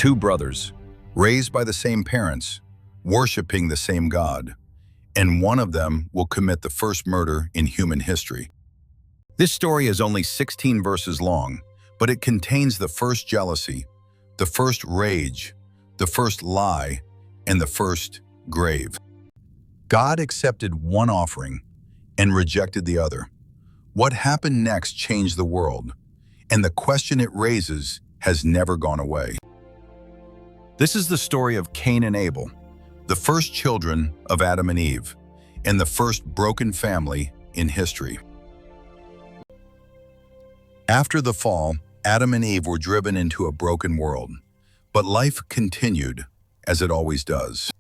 Two brothers, raised by the same parents, worshiping the same God, and one of them will commit the first murder in human history. This story is only 16 verses long, but it contains the first jealousy, the first rage, the first lie, and the first grave. God accepted one offering and rejected the other. What happened next changed the world, and the question it raises has never gone away. This is the story of Cain and Abel, the first children of Adam and Eve, and the first broken family in history. After the fall, Adam and Eve were driven into a broken world, but life continued as it always does.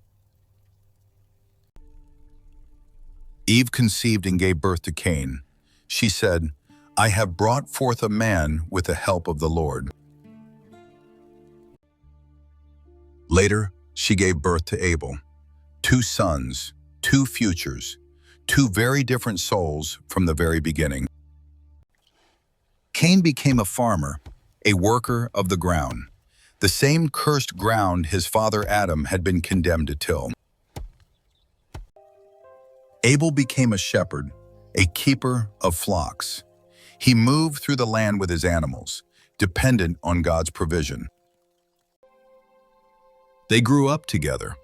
Eve conceived and gave birth to Cain. She said, "I have brought forth a man with the help of the Lord." Later, she gave birth to Abel, two sons, two futures, two very different souls from the very beginning. Cain became a farmer, a worker of the ground, the same cursed ground his father Adam had been condemned to till. Abel became a shepherd, a keeper of flocks. He moved through the land with his animals, dependent on God's provision. They grew up together,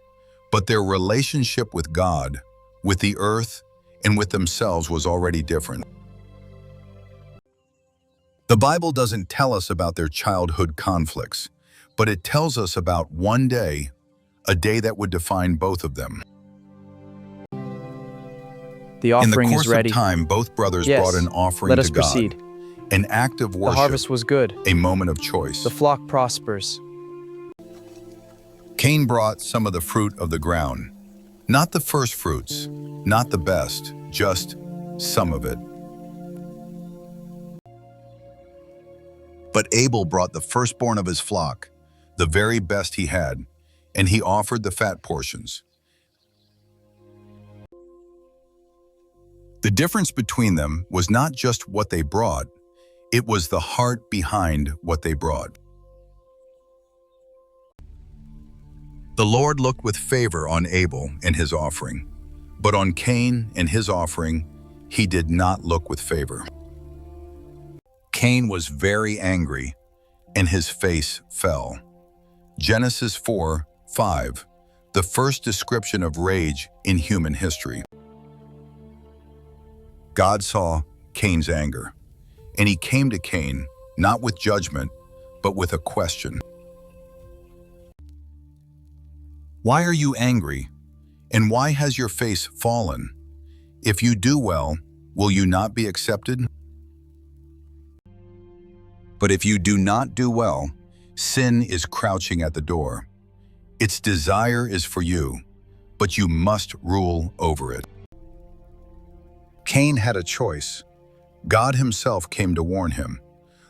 but their relationship with God, with the earth, and with themselves was already different. The Bible doesn't tell us about their childhood conflicts, but it tells us about one day, a day that would define both of them. The offering is ready. In the course of time, both brothers Yes. brought an offering Let to us God, proceed. an act of The worship, harvest was good. a moment of choice. The flock prospers. Cain brought some of the fruit of the ground, not the first fruits, not the best, just some of it. But Abel brought the firstborn of his flock, the very best he had, and he offered the fat portions. The difference between them was not just what they brought, it was the heart behind what they brought. The Lord looked with favor on Abel and his offering, but on Cain and his offering, he did not look with favor. Cain was very angry, and his face fell. Genesis 4:5, the first description of rage in human history. God saw Cain's anger, and he came to Cain, not with judgment, but with a question. Why are you angry? And why has your face fallen? If you do well, will you not be accepted? But if you do not do well, sin is crouching at the door. Its desire is for you, but you must rule over it. Cain had a choice. God himself came to warn him.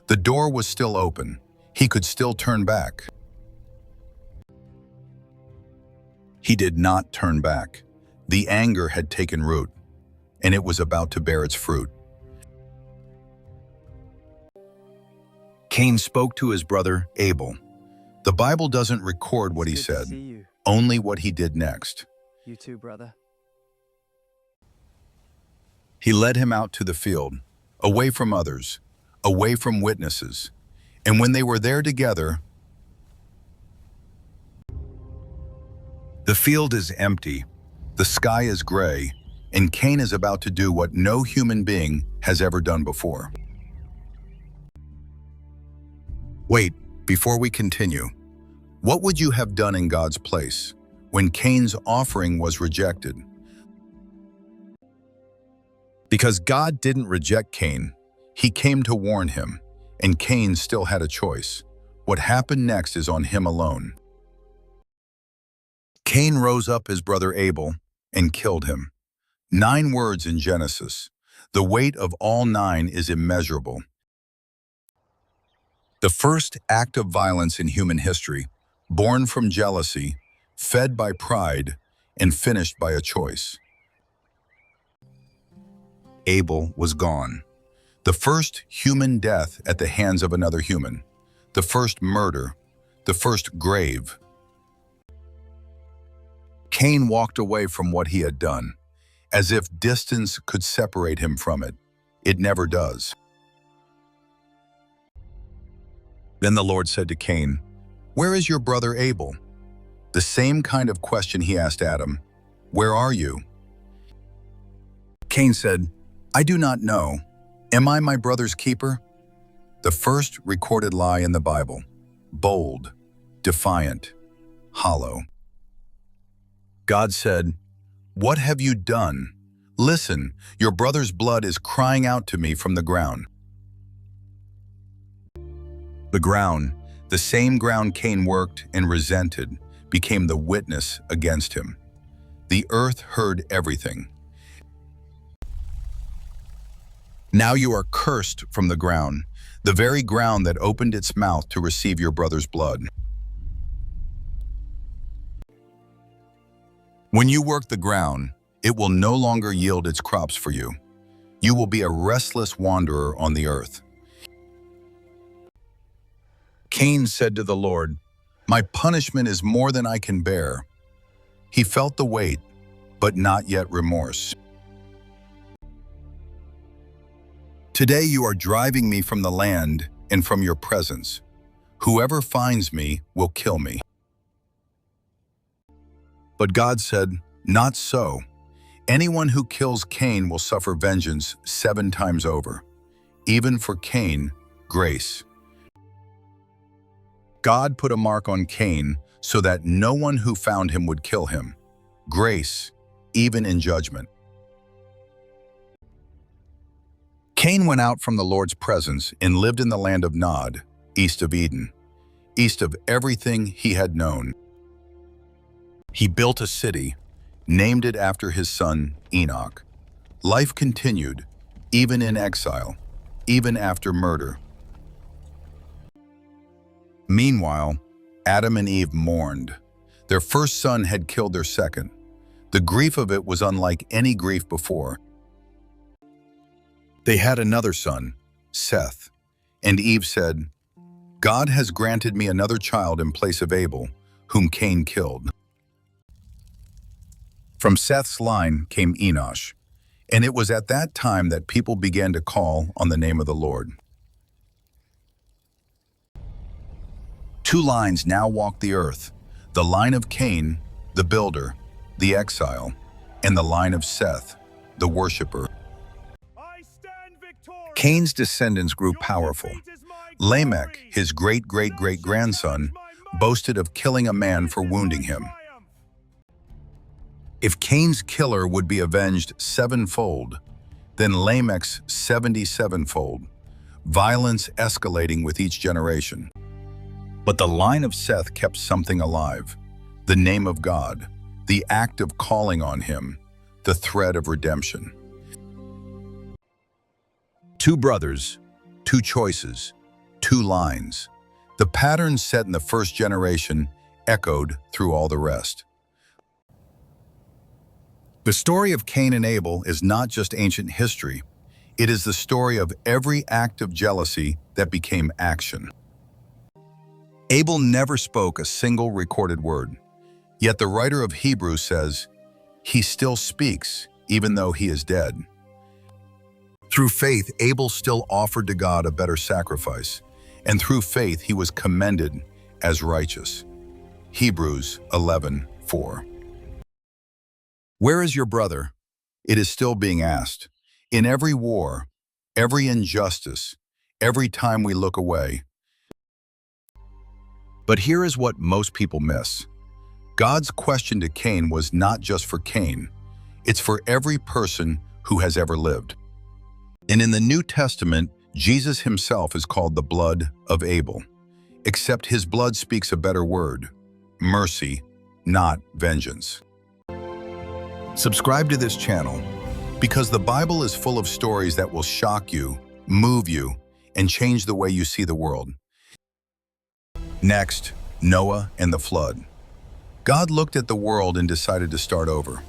The door was still open. He could still turn back. He did not turn back. The anger had taken root, and it was about to bear its fruit. Cain spoke to his brother Abel. The Bible doesn't record what he said, only what he did next. You too, brother. He led him out to the field, away from others, away from witnesses. And when they were there together, the field is empty, the sky is gray, and Cain is about to do what no human being has ever done before. Wait, before we continue, what would you have done in God's place when Cain's offering was rejected? Because God didn't reject Cain, he came to warn him, and Cain still had a choice. What happened next is on him alone. Cain rose up his brother Abel and killed him. 9 words in Genesis. The weight of all 9 is immeasurable. The first act of violence in human history, born from jealousy, fed by pride, and finished by a choice. Abel was gone. The first human death at the hands of another human. The first murder. the first grave. Cain walked away from what he had done, as if distance could separate him from it. It never does. Then the Lord said to Cain, "Where is your brother Abel?" The same kind of question he asked Adam, "Where are you?" Cain said, "I do not know. Am I my brother's keeper?" The first recorded lie in the Bible. Bold, defiant, hollow. God said, "What have you done? Listen, your brother's blood is crying out to me from the ground." The ground, the same ground Cain worked and resented, became the witness against him. The earth heard everything. Now you are cursed from the ground, the very ground that opened its mouth to receive your brother's blood. When you work the ground, it will no longer yield its crops for you. You will be a restless wanderer on the earth. Cain said to the Lord, "My punishment is more than I can bear." He felt the weight, but not yet remorse. Today you are driving me from the land and from your presence. Whoever finds me will kill me. But God said, "Not so. Anyone who kills Cain will suffer vengeance 7 times over. Even for Cain, grace." God put a mark on Cain so that no one who found him would kill him. Grace, even in judgment. Cain went out from the Lord's presence and lived in the land of Nod, east of Eden, east of everything he had known. He built a city, named it after his son Enoch. Life continued, even in exile, even after murder. Meanwhile, Adam and Eve mourned. Their first son had killed their second. The grief of it was unlike any grief before. They had another son, Seth, and Eve said, "God has granted me another child in place of Abel, whom Cain killed." From Seth's line came Enosh, and it was at that time that people began to call on the name of the Lord. 2 lines now walk the earth, the line of Cain, the builder, the exile, and the line of Seth, the worshiper. Cain's descendants grew powerful. Lamech, his great-great-great-grandson, boasted of killing a man for wounding him. If Cain's killer would be avenged 7-fold, then Lamech's 77-fold, violence escalating with each generation. But the line of Seth kept something alive, the name of God, the act of calling on him, the thread of redemption. 2 brothers, 2 choices, 2 lines. The pattern set in the first generation echoed through all the rest. The story of Cain and Abel is not just ancient history. It is the story of every act of jealousy that became action. Abel never spoke a single recorded word, yet the writer of Hebrews says, "He still speaks, even though he is dead." Through faith, Abel still offered to God a better sacrifice, and through faith he was commended as righteous. Hebrews 11:4. Where is your brother? It is still being asked. In every war, every injustice, every time we look away. But here is what most people miss. God's question to Cain was not just for Cain. It's for every person who has ever lived. And in the New Testament, Jesus himself is called the blood of Abel. Except his blood speaks a better word, mercy, not vengeance. Subscribe to this channel because the Bible is full of stories that will shock you, move you, and change the way you see the world. Next, Noah and the flood. God looked at the world and decided to start over.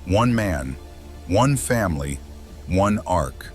1 man, 1 family, 1 ark.